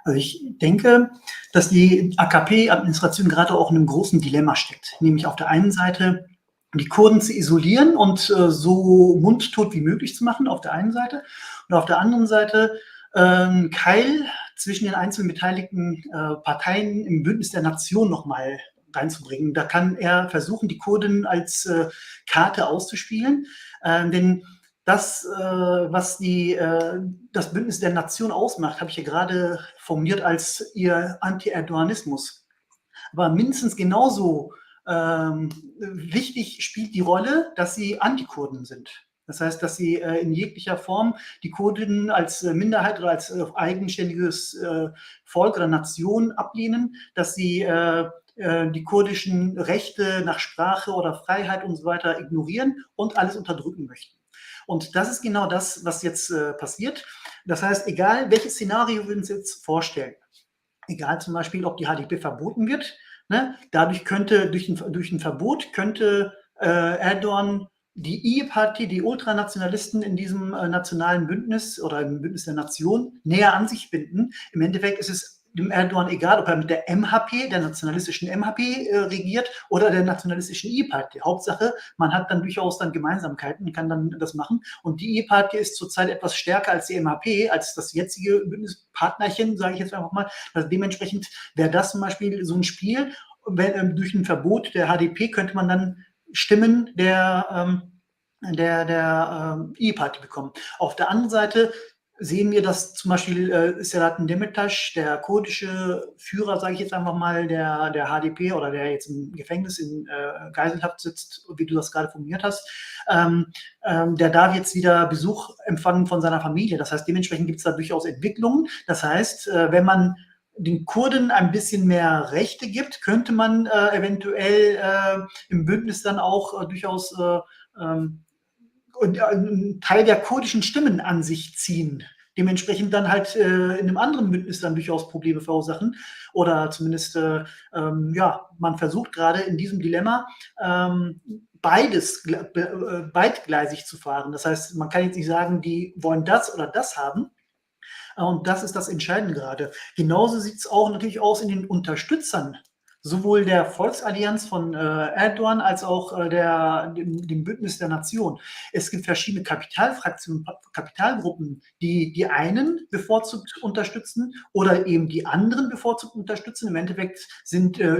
S3: Also ich denke, dass die AKP-Administration gerade auch in einem großen Dilemma steckt. Nämlich auf der einen Seite die Kurden zu isolieren und so mundtot wie möglich zu machen, auf der einen Seite. Und auf der anderen Seite Keil zwischen den einzelnen beteiligten Parteien im Bündnis der Nation nochmal reinzubringen. Da kann er versuchen, die Kurden als Karte auszuspielen. Denn das, was das Bündnis der Nation ausmacht, habe ich ja gerade formuliert als ihr Anti-Erdoganismus. Aber mindestens genauso wichtig spielt die Rolle, dass sie Antikurden sind. Das heißt, dass sie in jeglicher Form die Kurden als Minderheit oder als eigenständiges Volk oder Nation ablehnen, dass sie die kurdischen Rechte nach Sprache oder Freiheit und so weiter ignorieren und alles unterdrücken möchten. Und das ist genau das, was jetzt passiert. Das heißt, egal welches Szenario wir uns jetzt vorstellen, egal zum Beispiel, ob die HDP verboten wird, ne, dadurch könnte, durch ein Verbot könnte Erdogan die IYİ-Partie, die Ultranationalisten in diesem nationalen Bündnis oder im Bündnis der Nation näher an sich binden. Im Endeffekt ist es dem Erdogan egal, ob er mit der MHP, der nationalistischen MHP regiert oder der nationalistischen IYİ-Partie. Hauptsache, man hat dann durchaus dann Gemeinsamkeiten und kann dann das machen. Und die IYİ-Partie ist zurzeit etwas stärker als die MHP, als das jetzige Bündnispartnerchen, sage ich jetzt einfach mal. Also dementsprechend wäre das zum Beispiel so ein Spiel. Wenn, durch ein Verbot der HDP könnte man dann Stimmen der IYİ-Partie bekommen. Auf der anderen Seite sehen wir, dass zum Beispiel Selahattin Demirtas, der kurdische Führer, sage ich jetzt einfach mal, der HDP oder der jetzt im Gefängnis in Geiselhaft sitzt, wie du das gerade formuliert hast, der darf jetzt wieder Besuch empfangen von seiner Familie. Das heißt, dementsprechend gibt es da durchaus Entwicklungen. Das heißt, wenn man den Kurden ein bisschen mehr Rechte gibt, könnte man eventuell im Bündnis dann auch durchaus einen Teil der kurdischen Stimmen an sich ziehen. Dementsprechend dann halt in einem anderen Bündnis dann durchaus Probleme verursachen. Oder zumindest, ja, man versucht gerade in diesem Dilemma beidgleisig zu fahren. Das heißt, man kann jetzt nicht sagen, die wollen das oder das haben. Und das ist das Entscheidende gerade. Genauso sieht es auch natürlich aus in den Unterstützern, sowohl der Volksallianz von Erdogan als auch dem Bündnis der Nation. Es gibt verschiedene Kapitalfraktionen, Kapitalgruppen, die einen bevorzugt unterstützen oder eben die anderen bevorzugt unterstützen. Im Endeffekt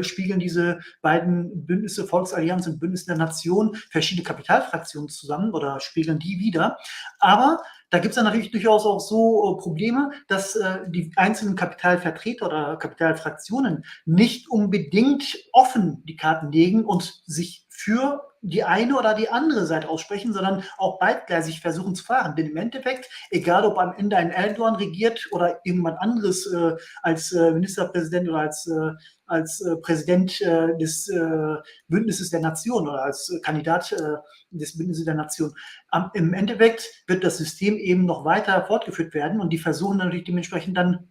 S3: spiegeln diese beiden Bündnisse, Volksallianz und Bündnis der Nation, verschiedene Kapitalfraktionen zusammen oder spiegeln die wider. Aber da gibt es dann natürlich durchaus auch so Probleme, dass die einzelnen Kapitalvertreter oder Kapitalfraktionen nicht unbedingt offen die Karten legen und sich für die eine oder die andere Seite aussprechen, sondern auch beidgleisig versuchen zu fahren. Denn im Endeffekt, egal ob am Ende ein Erdogan regiert oder irgendjemand anderes als Ministerpräsident oder als Präsident des Bündnisses der Nation oder als Kandidat des Bündnisses der Nation. Im Endeffekt wird das System eben noch weiter fortgeführt werden und die versuchen natürlich dementsprechend dann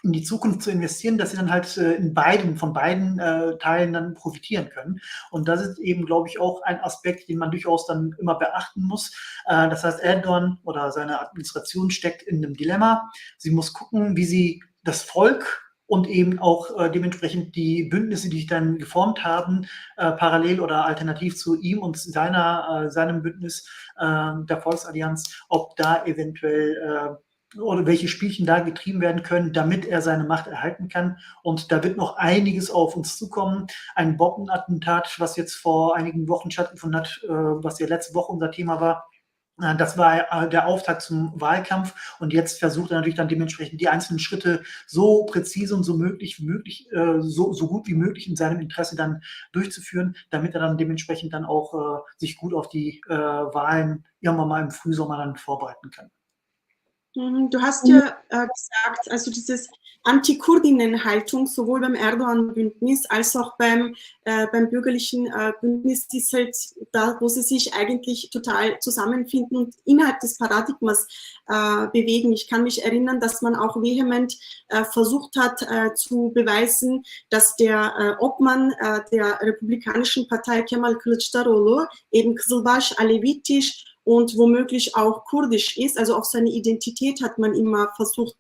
S3: in die Zukunft zu investieren, dass sie dann halt von beiden Teilen dann profitieren können. Und das ist eben, glaube ich, auch ein Aspekt, den man durchaus dann immer beachten muss. Das heißt, Erdogan oder seine Administration steckt in einem Dilemma. Sie muss gucken, wie sie das Volk und eben auch dementsprechend die Bündnisse, die sich dann geformt haben, parallel oder alternativ zu ihm und seinem Bündnis der Volksallianz, ob da eventuell oder welche Spielchen da getrieben werden können, damit er seine Macht erhalten kann. Und da wird noch einiges auf uns zukommen. Ein Bombenattentat, was jetzt vor einigen Wochen stattgefunden hat, was ja letzte Woche unser Thema war, das war der Auftakt zum Wahlkampf und jetzt versucht er natürlich dann dementsprechend die einzelnen Schritte so präzise und so so gut wie möglich in seinem Interesse dann durchzuführen, damit er dann dementsprechend dann auch sich gut auf die Wahlen irgendwann mal im Frühsommer dann vorbereiten kann.
S1: Du hast ja gesagt, also dieses Anti-Kurdinnen-Haltung sowohl beim Erdogan-Bündnis als auch beim bürgerlichen Bündnis ist halt da, wo sie sich eigentlich total zusammenfinden und innerhalb des Paradigmas bewegen. Ich kann mich erinnern, dass man auch vehement versucht hat zu beweisen, dass der Obmann der republikanischen Partei Kemal Kılıçdaroğlu eben Kızılbaş, alevitisch und womöglich auch kurdisch ist. Also auf seine Identität hat man immer versucht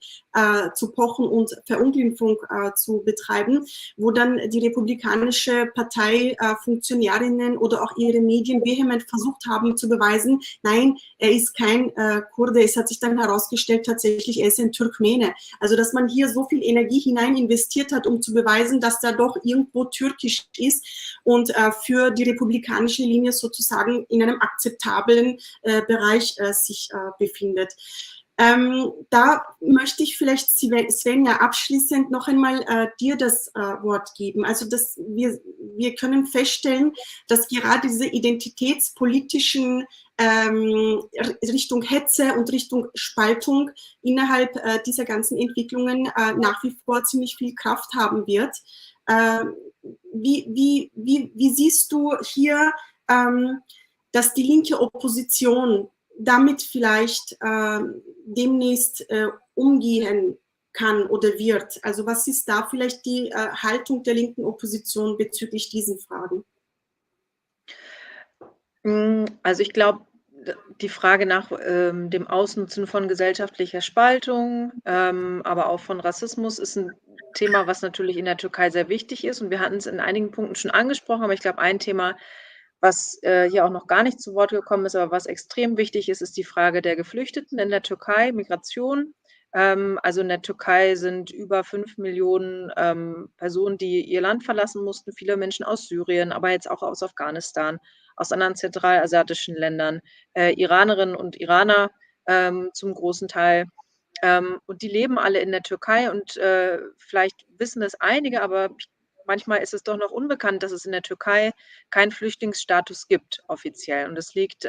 S1: zu pochen und Verunglimpfung zu betreiben, wo dann die republikanische Partei Funktionärinnen oder auch ihre Medien vehement versucht haben zu beweisen, nein, er ist kein Kurde. Es hat sich dann herausgestellt, tatsächlich, er ist ein Türkmene. Also dass man hier so viel Energie hinein investiert hat, um zu beweisen, dass er doch irgendwo türkisch ist und für die republikanische Linie sozusagen in einem akzeptablen Bereich sich befindet. Da möchte ich vielleicht, Svenja, abschließend noch einmal dir das Wort geben. Also wir können feststellen, dass gerade diese identitätspolitischen Richtung Hetze und Richtung Spaltung innerhalb dieser ganzen Entwicklungen nach wie vor ziemlich viel Kraft haben wird. Wie siehst du hier, dass die linke Opposition damit vielleicht demnächst umgehen kann oder wird? Also was ist da vielleicht die Haltung der linken Opposition bezüglich diesen Fragen?
S2: Also ich glaube, die Frage nach dem Ausnutzen von gesellschaftlicher Spaltung, aber auch von Rassismus ist ein Thema, was natürlich in der Türkei sehr wichtig ist. Und wir hatten es in einigen Punkten schon angesprochen, aber ich glaube, ein Thema, was hier auch noch gar nicht zu Wort gekommen ist, aber was extrem wichtig ist, ist die Frage der Geflüchteten in der Türkei, Migration. Also in der Türkei sind über 5 Millionen Personen, die ihr Land verlassen mussten, viele Menschen aus Syrien, aber jetzt auch aus Afghanistan, aus anderen zentralasiatischen Ländern, Iranerinnen und Iraner zum großen Teil. Und die leben alle in der Türkei und vielleicht wissen es einige, aber manchmal ist es doch noch unbekannt, dass es in der Türkei keinen Flüchtlingsstatus gibt offiziell. Und das liegt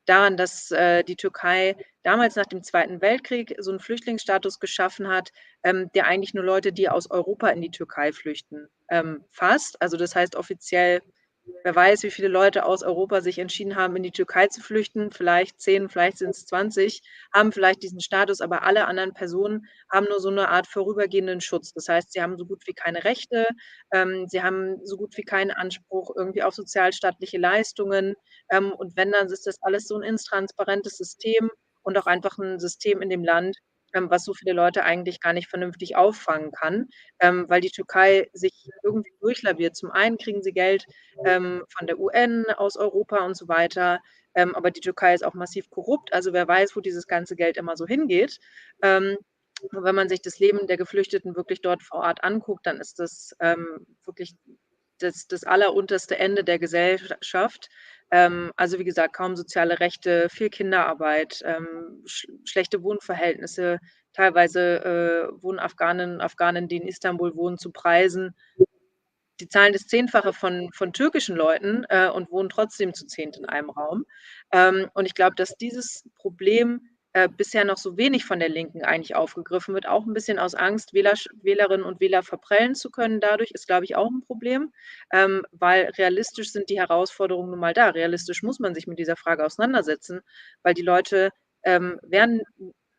S2: daran, dass die Türkei damals nach dem Zweiten Weltkrieg so einen Flüchtlingsstatus geschaffen hat, der eigentlich nur Leute, die aus Europa in die Türkei flüchten, fasst. Also das heißt offiziell, wer weiß, wie viele Leute aus Europa sich entschieden haben, in die Türkei zu flüchten, vielleicht 10, vielleicht sind es 20, haben vielleicht diesen Status, aber alle anderen Personen haben nur so eine Art vorübergehenden Schutz. Das heißt, sie haben so gut wie keine Rechte, sie haben so gut wie keinen Anspruch irgendwie auf sozialstaatliche Leistungen. Und wenn, dann ist das alles so ein intransparentes System und auch einfach ein System in dem Land, was so viele Leute eigentlich gar nicht vernünftig auffangen kann, weil die Türkei sich irgendwie durchlaviert. Zum einen kriegen sie Geld von der UN, aus Europa und so weiter, aber die Türkei ist auch massiv korrupt. Also wer weiß, wo dieses ganze Geld immer so hingeht. Und wenn man sich das Leben der Geflüchteten wirklich dort vor Ort anguckt, dann ist das wirklich das allerunterste Ende der Gesellschaft. Also wie gesagt, kaum soziale Rechte, viel Kinderarbeit, schlechte Wohnverhältnisse. Teilweise wohnen Afghanen und Afghanen, die in Istanbul wohnen, zu Preisen. Die zahlen das Zehnfache von türkischen Leuten und wohnen trotzdem zu 10 in einem Raum. Und ich glaube, dass dieses Problem bisher noch so wenig von der Linken eigentlich aufgegriffen wird, auch ein bisschen aus Angst, Wählerinnen und Wähler verprellen zu können dadurch, ist, glaube ich, auch ein Problem, weil realistisch sind die Herausforderungen nun mal da. Realistisch muss man sich mit dieser Frage auseinandersetzen, weil die Leute werden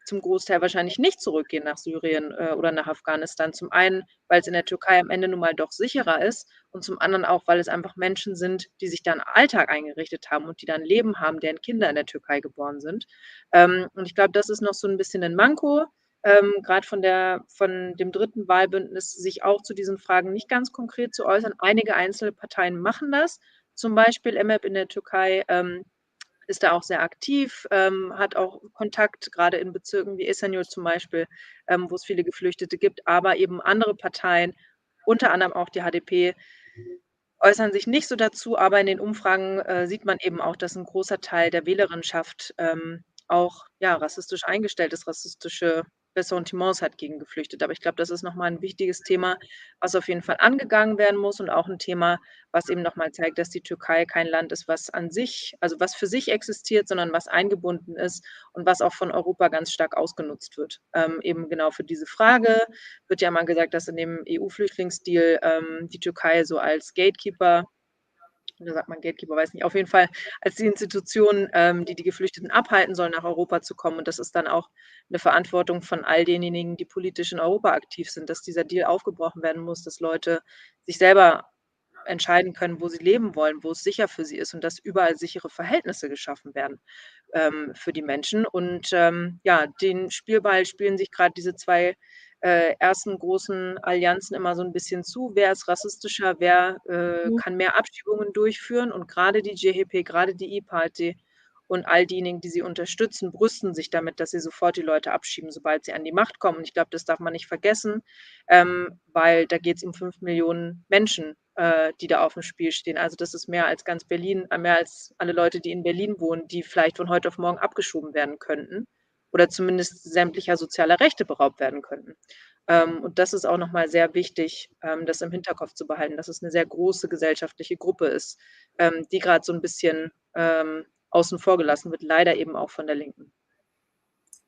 S2: zum Großteil wahrscheinlich nicht zurückgehen nach Syrien oder nach Afghanistan. Zum einen, weil es in der Türkei am Ende nun mal doch sicherer ist und zum anderen auch, weil es einfach Menschen sind, die sich da einen Alltag eingerichtet haben und die dann ein Leben haben, deren Kinder in der Türkei geboren sind. Und ich glaube, das ist noch so ein bisschen ein Manko, gerade von dem dritten Wahlbündnis, sich auch zu diesen Fragen nicht ganz konkret zu äußern. Einige einzelne Parteien machen das, zum Beispiel MHP in der Türkei ist da auch sehr aktiv, hat auch Kontakt, gerade in Bezirken wie Esenyurt zum Beispiel, wo es viele Geflüchtete gibt, aber eben andere Parteien, unter anderem auch die HDP, äußern sich nicht so dazu, aber in den Umfragen sieht man eben auch, dass ein großer Teil der Wählerinschaft auch ja, rassistisch eingestellt ist, rassistische Ressentiments hat gegen Geflüchtete. Aber ich glaube, das ist nochmal ein wichtiges Thema, was auf jeden Fall angegangen werden muss und auch ein Thema, was eben nochmal zeigt, dass die Türkei kein Land ist, was an sich, also was für sich existiert, sondern was eingebunden ist und was auch von Europa ganz stark ausgenutzt wird. Eben genau für diese Frage wird ja mal gesagt, dass in dem EU-Flüchtlingsdeal die Türkei so als Gatekeeper, oder sagt man Gatekeeper, weiß nicht, auf jeden Fall als die Institution, die die Geflüchteten abhalten soll, nach Europa zu kommen. Und das ist dann auch eine Verantwortung von all denjenigen, die politisch in Europa aktiv sind, dass dieser Deal aufgebrochen werden muss, dass Leute sich selber entscheiden können, wo sie leben wollen, wo es sicher für sie ist und dass überall sichere Verhältnisse geschaffen werden für die Menschen. Und ja, den Spielball spielen sich gerade diese zwei ersten großen Allianzen immer so ein bisschen zu. Wer ist rassistischer, wer kann mehr Abschiebungen durchführen? Und gerade die CHP, gerade die İYİ und all diejenigen, die sie unterstützen, brüsten sich damit, dass sie sofort die Leute abschieben, sobald sie an die Macht kommen. Und ich glaube, das darf man nicht vergessen, weil da geht es um 5 Millionen Menschen, die da auf dem Spiel stehen. Also das ist mehr als ganz Berlin, mehr als alle Leute, die in Berlin wohnen, die vielleicht von heute auf morgen abgeschoben werden könnten. oder zumindest sämtlicher sozialer Rechte beraubt werden könnten. Und das ist auch nochmal sehr wichtig, das im Hinterkopf zu behalten, dass es eine sehr große gesellschaftliche Gruppe ist, die gerade so ein bisschen außen vor gelassen wird, leider eben auch von der Linken.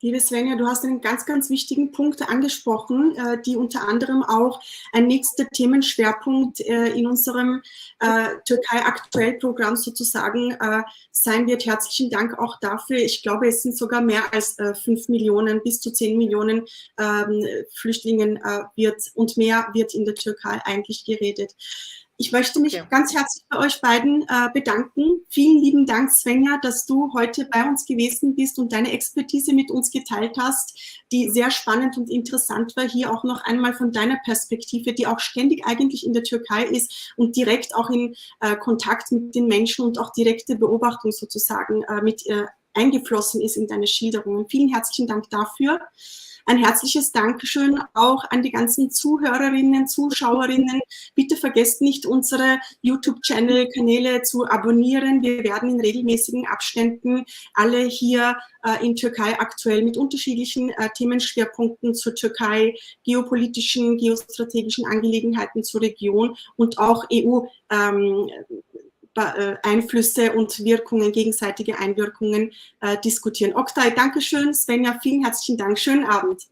S1: Liebe Svenja, du hast einen ganz, ganz wichtigen Punkt angesprochen, die unter anderem auch ein nächster Themenschwerpunkt in unserem Türkei-Aktuell-Programm sozusagen sein wird. Herzlichen Dank auch dafür. Ich glaube, es sind sogar mehr als 5 Millionen, bis zu 10 Millionen Flüchtlingen und mehr wird in der Türkei eigentlich geredet. Ich möchte mich ganz herzlich bei euch beiden bedanken. Vielen lieben Dank, Svenja, dass du heute bei uns gewesen bist und deine Expertise mit uns geteilt hast, die sehr spannend und interessant war. Hier auch noch einmal von deiner Perspektive, die auch ständig eigentlich in der Türkei ist und direkt auch in Kontakt mit den Menschen und auch direkte Beobachtung sozusagen mit eingeflossen ist in deine Schilderungen. Vielen herzlichen Dank dafür. Ein herzliches Dankeschön auch an die ganzen Zuhörerinnen, Zuschauerinnen. Bitte vergesst nicht, unsere YouTube-Channel-Kanäle zu abonnieren. Wir werden in regelmäßigen Abständen alle hier in Türkei aktuell mit unterschiedlichen Themenschwerpunkten zur Türkei, geopolitischen, geostrategischen Angelegenheiten zur Region und auch EU Einflüsse und Wirkungen, gegenseitige Einwirkungen diskutieren. Oktay, Dankeschön. Svenja, vielen herzlichen Dank. Schönen Abend.